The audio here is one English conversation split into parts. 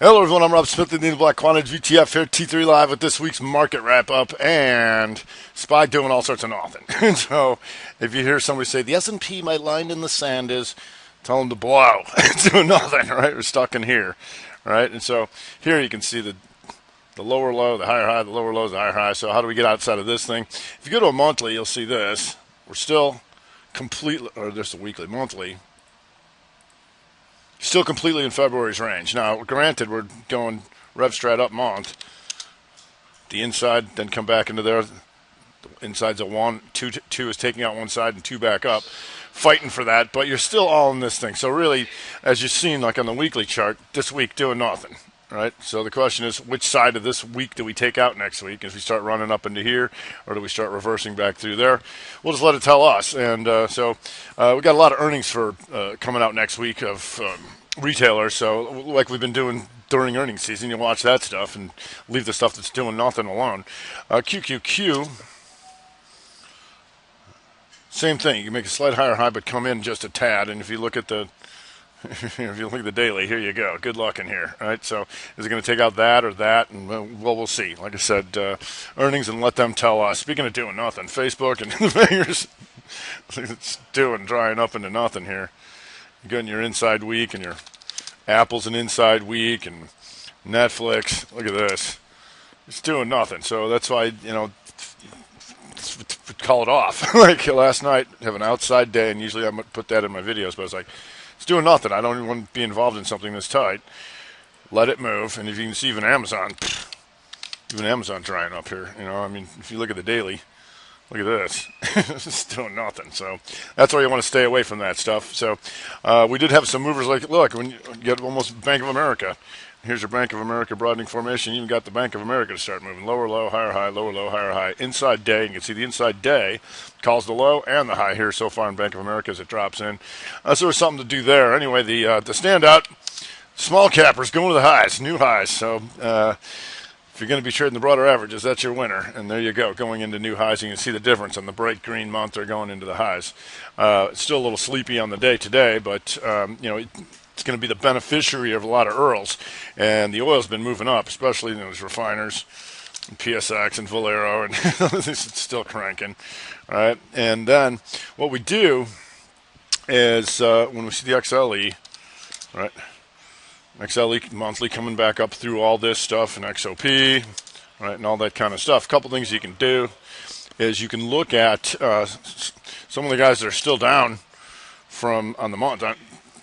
Hello everyone, I'm Rob Smith in the Black Quantity VTF here, T3 Live with this week's market wrap-up, and SPY doing all sorts of nothing. So if you hear somebody say, the S&P, my line in the sand is, tell them to blow. It's doing nothing, right? We're stuck in here, right? And so here you can see the lower low, the higher high, the lower low, the higher high. So how do we get outside of this thing? If you go to a monthly, you'll see this. We're still completely, or just a weekly, monthly, still completely in February's range. Now, granted, we're going rev strat up month. The inside, then come back into there. The inside's a 1, 2 is taking out one side and 2 back up. Fighting for that, but you're still all in this thing. So really, as you've seen, like on the weekly chart, this week doing nothing, right? So the question is, which side of this week do we take out next week? If we start running up into here, or do we start reversing back through there? We'll just let it tell us. And so we got a lot of earnings for coming out next week of retailers. So like we've been doing during earnings season, you watch that stuff and leave the stuff that's doing nothing alone. QQQ. Same thing. You can make a slight higher high, but come in just a tad. And if you look at the if you look at the daily, here you go. Good luck in here, right? So is it going to take out that or that? And well, we'll see. Like I said, earnings and let them tell us. Speaking of doing nothing, Facebook and the fingers, it's drying up into nothing here. You're getting your inside week, and your Apple's an inside week, and Netflix. Look at this. It's doing nothing. So that's why, call it off. Like last night, have an outside day, and usually I put that in my videos, but I was like, it's doing nothing. I don't even want to be involved in something this tight. Let it move. And if you can see even Amazon drying up here. If you look at the daily, look at this. It's doing nothing. So that's why you want to stay away from that stuff. So we did have some movers like, look, when you get almost Bank of America. Here's your Bank of America broadening formation. You even got the Bank of America to start moving. Lower low, higher high, lower low, higher high. Inside day, you can see the inside day calls the low and the high here so far in Bank of America as it drops in. So there was something to do there. Anyway, the standout, small cappers going to the highs, new highs. So if you're going to be trading the broader averages, that's your winner. And there you go, going into new highs. You can see the difference on the bright green month. They're going into the highs. It's still a little sleepy on the day today, but, it's going to be the beneficiary of a lot of Earls. And the oil's been moving up, especially those refiners, and PSX and Valero, and it's still cranking. All right. And then what we do is when we see the XLE, right, XLE monthly coming back up through all this stuff, and XOP, right, and all that kind of stuff. A couple things you can do is you can look at some of the guys that are still down from on the month,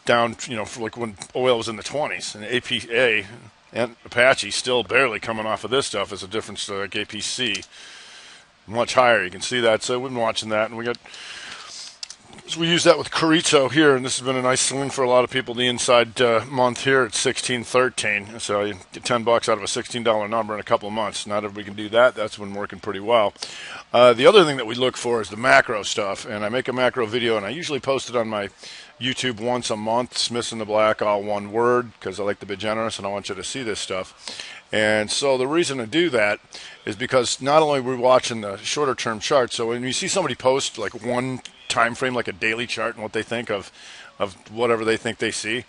down, for like when oil was in the 20s, and APA and Apache still barely coming off of this stuff as a difference to like APC, much higher. You can see that. So we've been watching that, and so we use that with Carrizo here, and this has been a nice swing for a lot of people. The inside month here at 16.13, so you get $10 out of a $16 number in a couple of months. Not everybody can do that. That's been working pretty well. The other thing that we look for is the macro stuff, and I make a macro video, and I usually post it on my YouTube once a month, Smiths in the Black, all one word, because I like to be generous and I want you to see this stuff. And so the reason to do that is because not only are we watching the shorter term chart, so when you see somebody post like one time frame, like a daily chart, and what they think of whatever they think they see,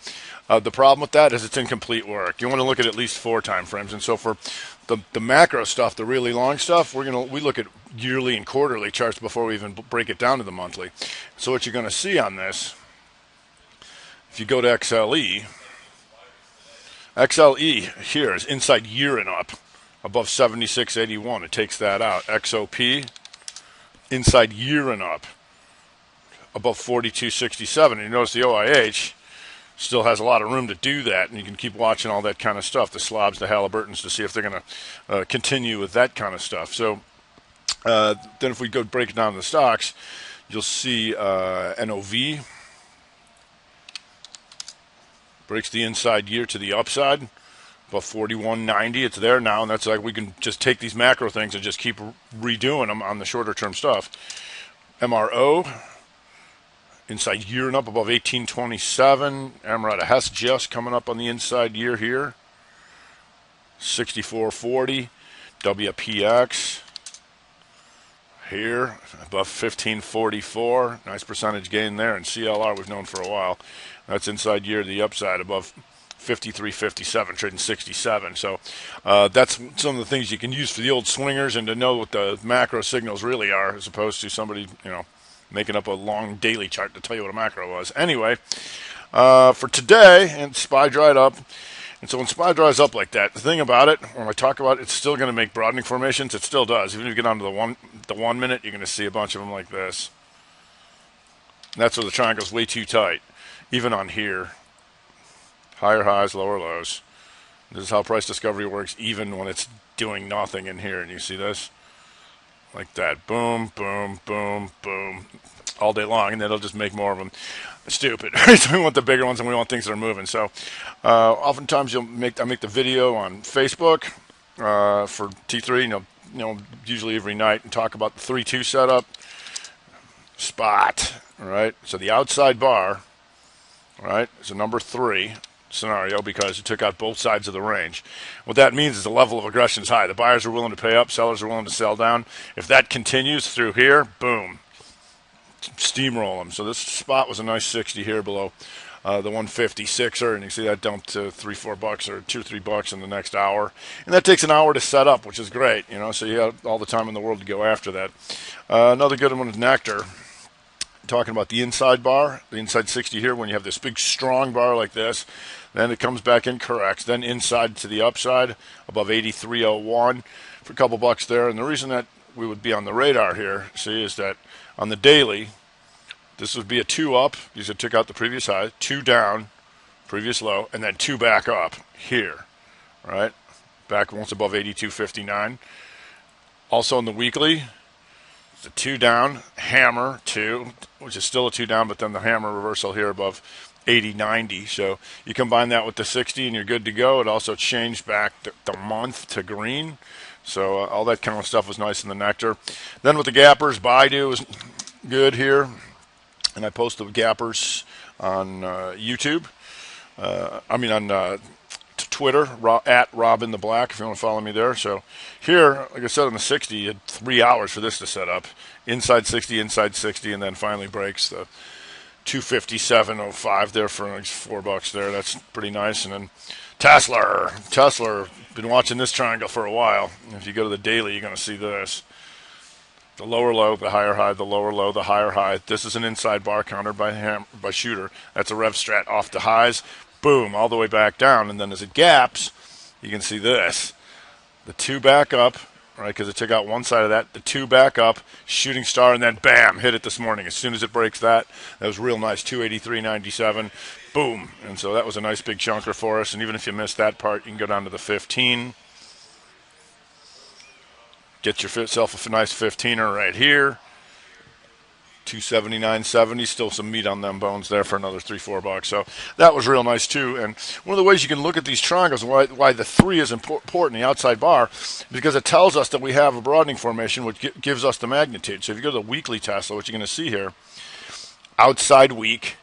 the problem with that is it's incomplete work. You want to look at least 4 time frames. And so for the macro stuff, the really long stuff, we look at yearly and quarterly charts before we even break it down to the monthly. So what you're going to see on this, if you go to XLE here is inside year and up, above 76.81. It takes that out. XOP, inside year and up, above 42.67. You notice the OIH still has a lot of room to do that, and you can keep watching all that kind of stuff, the slobs, the Halliburtons, to see if they're going to continue with that kind of stuff. So then if we go break it down to the stocks, you'll see NOV breaks the inside year to the upside, about 41.90. It's there now, and that's like we can just take these macro things and just keep redoing them on the shorter term stuff. MRO, inside year and up above 1827. Amerada Hess just coming up on the inside year here. 64.40. WPX here above 1544. Nice percentage gain there. And CLR we've known for a while. That's inside year to the upside above 53.57, trading 67. So that's some of the things you can use for the old swingers and to know what the macro signals really are, as opposed to somebody, making up a long daily chart to tell you what a macro was. Anyway, for today, and SPY dried up. And so when SPY dries up like that, the thing about it, when I talk about it, it's still going to make broadening formations. It still does. Even if you get down to the 1 minute, you're going to see a bunch of them like this. And that's where the triangle's way too tight. Even on here, higher highs, lower lows. This is how price discovery works, even when it's doing nothing in here. And you see this? Like that. Boom, boom, boom, boom. All day long, and then it'll just make more of them. Stupid. So we want the bigger ones, and we want things that are moving. So oftentimes I make the video on Facebook for T3, usually every night, and talk about the 3-2 setup spot. All right. So the outside bar, all right, is a number 3 scenario because it took out both sides of the range. What that means is the level of aggression is high. The buyers are willing to pay up, sellers are willing to sell down. If that continues through here, boom, steamroll them. So this spot was a nice 60 here below the 156er, and you see that dumped to $3-4 or $2-3 in the next hour, and that takes an hour to set up, which is great, so you have all the time in the world to go after that. Another good one is Nectar, talking about the inside bar, the inside 60 here. When you have this big strong bar like this, then it comes back in, corrects, then inside to the upside above 83.01 for a couple bucks there. And the reason that we would be on the radar here, see, is that on the daily, this would be a 2 up because it took out the previous high, 2 down, previous low, and then 2 back up here, right? Back once above 82.59. Also on the weekly, it's a 2 down, hammer 2, which is still a 2 down, but then the hammer reversal here above 80.90. So you combine that with the 60 and you're good to go. It also changed back the month to green. So all that kind of stuff was nice in the Nectar. Then with the gappers, Baidu was good here. And I post the gappers on YouTube. On Twitter, at Robin the Black, if you want to follow me there. So here, like I said, on the 60, you had 3 hours for this to set up. Inside 60, and then finally breaks the 257.05 there for like $4 there. That's pretty nice. And then Tesla, been watching this triangle for a while. If you go to the daily, you're going to see this. The lower low, the higher high, the lower low, the higher high. This is an inside bar countered by Shooter. That's a rev strat off the highs. Boom, all the way back down. And then as it gaps, you can see this. The 2 back up, right, because it took out one side of that. The 2 back up, shooting star, and then bam, hit it this morning. As soon as it breaks that was real nice, 283.97. Boom. And so that was a nice big chunker for us. And even if you missed that part, you can go down to the 15. Get yourself a nice 15er right here. 279.70, still some meat on them bones there for another $3-4. So that was real nice too. And one of the ways you can look at these triangles and why the 3 is important, the outside bar, because it tells us that we have a broadening formation, which gives us the magnitude. So if you go to the weekly Tesla, what you're going to see here, outside weak,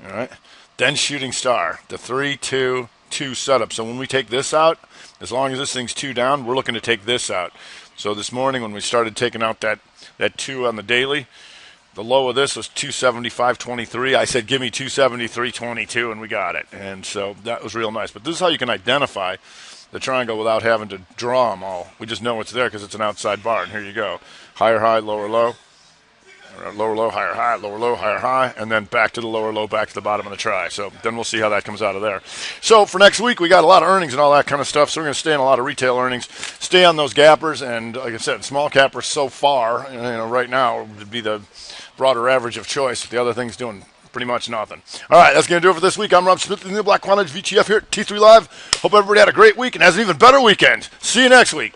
all right, then shooting star, the 3-2-2 setup. So when we take this out, as long as this thing's 2 down, we're looking to take this out. So this morning when we started taking out that 2 on the daily, the low of this was 275.23. I said, give me 273.22, and we got it. And so that was real nice. But this is how you can identify the triangle without having to draw them all. We just know it's there because it's an outside bar. And here you go. Higher high, lower low. Lower low, higher high, lower low, higher high, and then back to the lower low, back to the bottom of the try. So then we'll see how that comes out of there. So for next week, we got a lot of earnings and all that kind of stuff, so we're going to stay on a lot of retail earnings, stay on those gappers, and like I said, small cappers so far, right now would be the broader average of choice. The other thing's doing pretty much nothing. All right, that's going to do it for this week. I'm Rob Smith, the New Black Quantity VTF here at T3 Live. Hope everybody had a great week and has an even better weekend. See you next week.